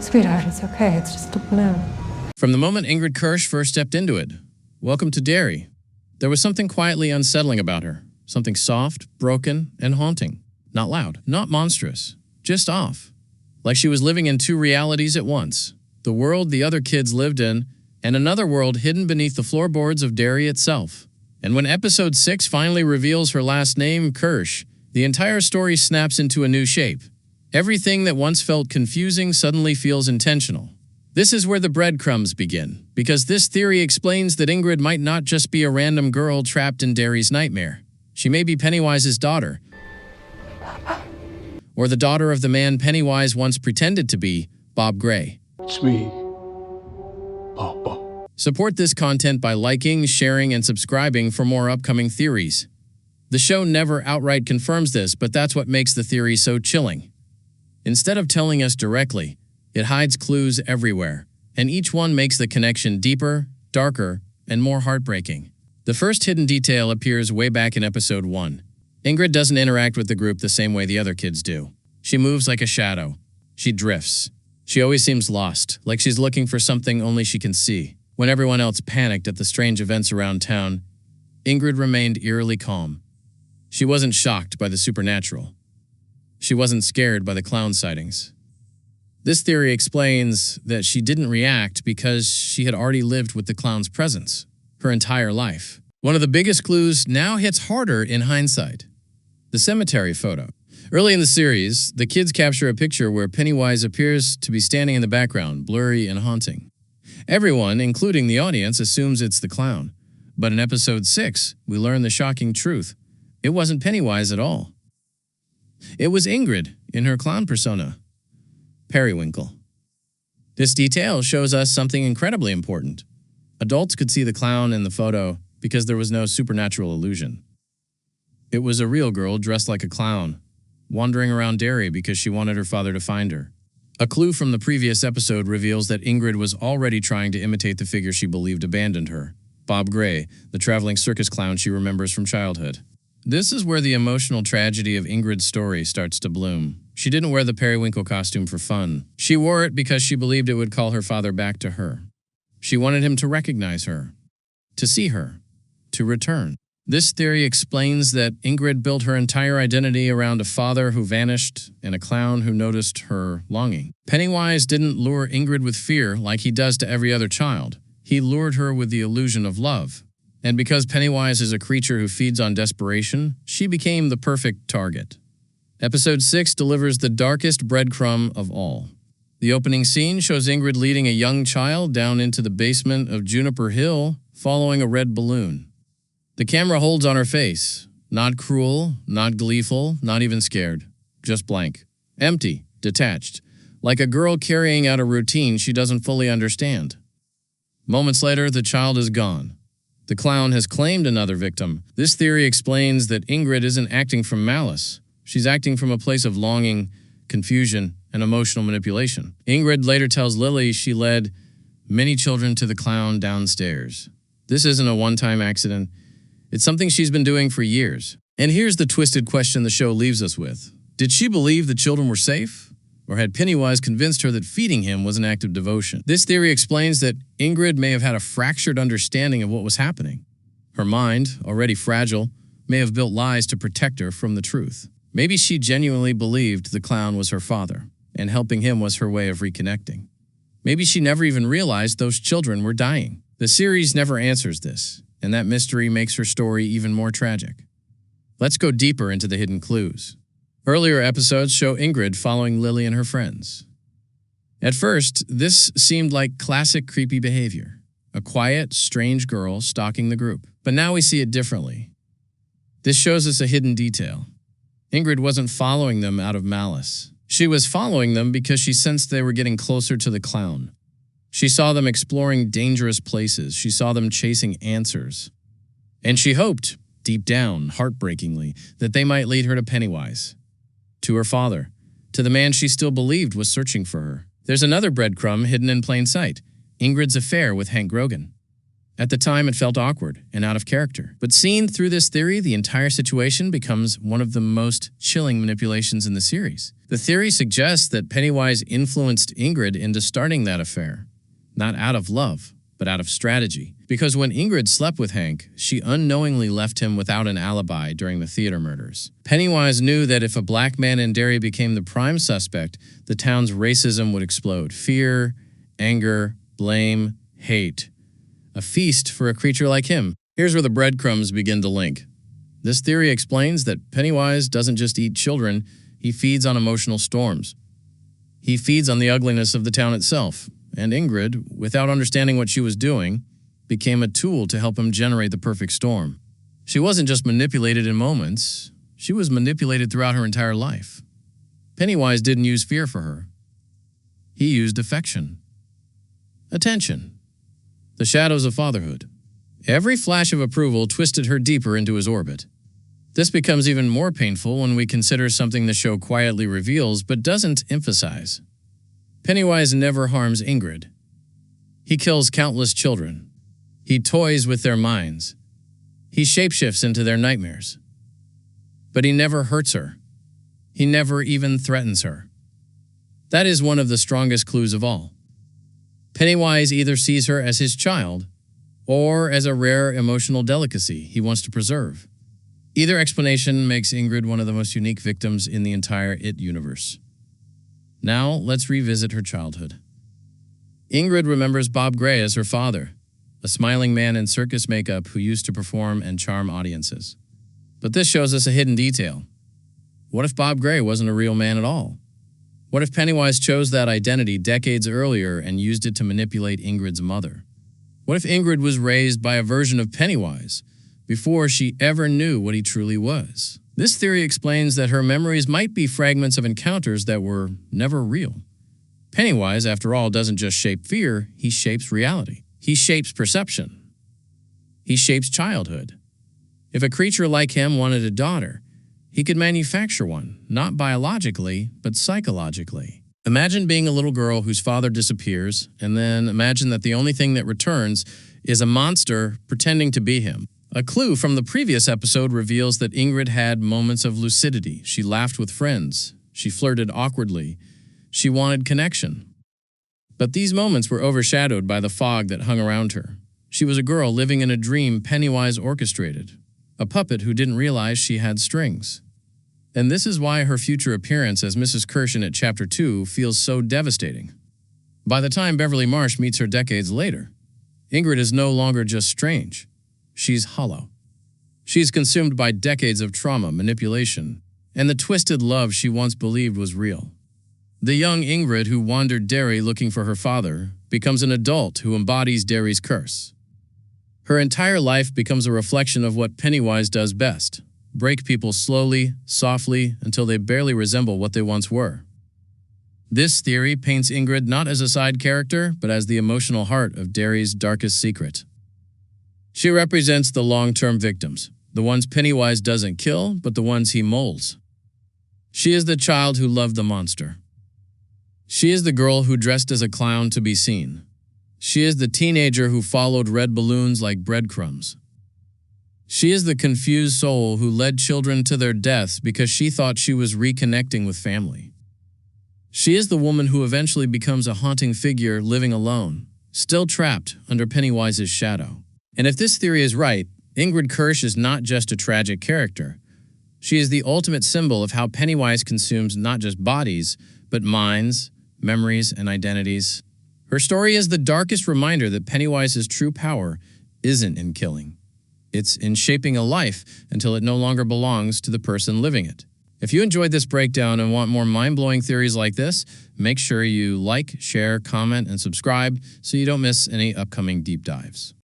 Sweetheart, it's okay. It's just a balloon. From the moment Ingrid Kersh first stepped into it, welcome to Derry, there was something quietly unsettling about her. Something soft, broken, and haunting. Not loud, not monstrous, just off. Like she was living in two realities at once. The world the other kids lived in, and another world hidden beneath the floorboards of Derry itself. And when episode 6 finally reveals her last name, Kersh, the entire story snaps into a new shape. Everything that once felt confusing suddenly feels intentional. This is where the breadcrumbs begin, because this theory explains that Ingrid might not just be a random girl trapped in Derry's nightmare. She may be Pennywise's daughter, or the daughter of the man Pennywise once pretended to be, Bob Gray. It's me, Papa. Support this content by liking, sharing, and subscribing for more upcoming theories. The show never outright confirms this, but that's what makes the theory so chilling. Instead of telling us directly, it hides clues everywhere, and each one makes the connection deeper, darker, and more heartbreaking. The first hidden detail appears way back in episode 1. Ingrid doesn't interact with the group the same way the other kids do. She moves like a shadow. She drifts. She always seems lost, like she's looking for something only she can see. When everyone else panicked at the strange events around town, Ingrid remained eerily calm. She wasn't shocked by the supernatural. She wasn't scared by the clown sightings. This theory explains that she didn't react because she had already lived with the clown's presence her entire life. One of the biggest clues now hits harder in hindsight. The cemetery photo. Early in the series, the kids capture a picture where Pennywise appears to be standing in the background, blurry and haunting. Everyone, including the audience, assumes it's the clown. But in episode 6, we learn the shocking truth. It wasn't Pennywise at all. It was Ingrid in her clown persona, Periwinkle. This detail shows us something incredibly important. Adults could see the clown in the photo because there was no supernatural illusion. It was a real girl dressed like a clown, wandering around Derry because she wanted her father to find her. A clue from the previous episode reveals that Ingrid was already trying to imitate the figure she believed abandoned her, Bob Gray, the traveling circus clown she remembers from childhood. This is where the emotional tragedy of Ingrid's story starts to bloom. She didn't wear the Periwinkle costume for fun. She wore it because she believed it would call her father back to her. She wanted him to recognize her, to see her, to return. This theory explains that Ingrid built her entire identity around a father who vanished and a clown who noticed her longing. Pennywise didn't lure Ingrid with fear like he does to every other child. He lured her with the illusion of love. And because Pennywise is a creature who feeds on desperation, she became the perfect target. Episode 6 delivers the darkest breadcrumb of all. The opening scene shows Ingrid leading a young child down into the basement of Juniper Hill, following a red balloon. The camera holds on her face. Not cruel, not gleeful, not even scared. Just blank. Empty, detached. Like a girl carrying out a routine she doesn't fully understand. Moments later, the child is gone. The clown has claimed another victim. This theory explains that Ingrid isn't acting from malice. She's acting from a place of longing, confusion, and emotional manipulation. Ingrid later tells Lily she led many children to the clown downstairs. This isn't a one-time accident. It's something she's been doing for years. And here's the twisted question the show leaves us with. Did she believe the children were safe? Or had Pennywise convinced her that feeding him was an act of devotion? This theory explains that Ingrid may have had a fractured understanding of what was happening. Her mind, already fragile, may have built lies to protect her from the truth. Maybe she genuinely believed the clown was her father, and helping him was her way of reconnecting. Maybe she never even realized those children were dying. The series never answers this, and that mystery makes her story even more tragic. Let's go deeper into the hidden clues. Earlier episodes show Ingrid following Lily and her friends. At first, this seemed like classic creepy behavior. A quiet, strange girl stalking the group. But now we see it differently. This shows us a hidden detail. Ingrid wasn't following them out of malice. She was following them because she sensed they were getting closer to the clown. She saw them exploring dangerous places. She saw them chasing answers. And she hoped, deep down, heartbreakingly, that they might lead her to Pennywise. To her father, to the man she still believed was searching for her. There's another breadcrumb hidden in plain sight, Ingrid's affair with Hank Grogan. At the time, it felt awkward and out of character. But seen through this theory, the entire situation becomes one of the most chilling manipulations in the series. The theory suggests that Pennywise influenced Ingrid into starting that affair, not out of love, but out of strategy. Because when Ingrid slept with Hank, she unknowingly left him without an alibi during the theater murders. Pennywise knew that if a black man in Derry became the prime suspect, the town's racism would explode. Fear, anger, blame, hate. A feast for a creature like him. Here's where the breadcrumbs begin to link. This theory explains that Pennywise doesn't just eat children, he feeds on emotional storms. He feeds on the ugliness of the town itself, and Ingrid, without understanding what she was doing, became a tool to help him generate the perfect storm. She wasn't just manipulated in moments, she was manipulated throughout her entire life. Pennywise didn't use fear for her. He used affection. Attention. The shadows of fatherhood. Every flash of approval twisted her deeper into his orbit. This becomes even more painful when we consider something the show quietly reveals but doesn't emphasize. Pennywise never harms Ingrid. He kills countless children. He toys with their minds. He shapeshifts into their nightmares. But he never hurts her. He never even threatens her. That is one of the strongest clues of all. Pennywise either sees her as his child or as a rare emotional delicacy he wants to preserve. Either explanation makes Ingrid one of the most unique victims in the entire It universe. Now, let's revisit her childhood. Ingrid remembers Bob Gray as her father, a smiling man in circus makeup who used to perform and charm audiences. But this shows us a hidden detail. What if Bob Gray wasn't a real man at all? What if Pennywise chose that identity decades earlier and used it to manipulate Ingrid's mother? What if Ingrid was raised by a version of Pennywise before she ever knew what he truly was? This theory explains that her memories might be fragments of encounters that were never real. Pennywise, after all, doesn't just shape fear, he shapes reality. He shapes perception. He shapes childhood. If a creature like him wanted a daughter, he could manufacture one, not biologically, but psychologically. Imagine being a little girl whose father disappears, and then imagine that the only thing that returns is a monster pretending to be him. A clue from the previous episode reveals that Ingrid had moments of lucidity. She laughed with friends. She flirted awkwardly. She wanted connection. But these moments were overshadowed by the fog that hung around her. She was a girl living in a dream Pennywise orchestrated, a puppet who didn't realize she had strings. And this is why her future appearance as Mrs. Kersh in Chapter 2 feels so devastating. By the time Beverly Marsh meets her decades later, Ingrid is no longer just strange. She's hollow. She's consumed by decades of trauma, manipulation, and the twisted love she once believed was real. The young Ingrid who wandered Derry looking for her father becomes an adult who embodies Derry's curse. Her entire life becomes a reflection of what Pennywise does best: break people slowly, softly, until they barely resemble what they once were. This theory paints Ingrid not as a side character, but as the emotional heart of Derry's darkest secret. She represents the long-term victims, the ones Pennywise doesn't kill, but the ones he molds. She is the child who loved the monster. She is the girl who dressed as a clown to be seen. She is the teenager who followed red balloons like breadcrumbs. She is the confused soul who led children to their deaths because she thought she was reconnecting with family. She is the woman who eventually becomes a haunting figure living alone, still trapped under Pennywise's shadow. And if this theory is right, Ingrid Kersh is not just a tragic character. She is the ultimate symbol of how Pennywise consumes not just bodies, but minds, memories, and identities. Her story is the darkest reminder that Pennywise's true power isn't in killing. It's in shaping a life until it no longer belongs to the person living it. If you enjoyed this breakdown and want more mind-blowing theories like this, make sure you like, share, comment, and subscribe so you don't miss any upcoming deep dives.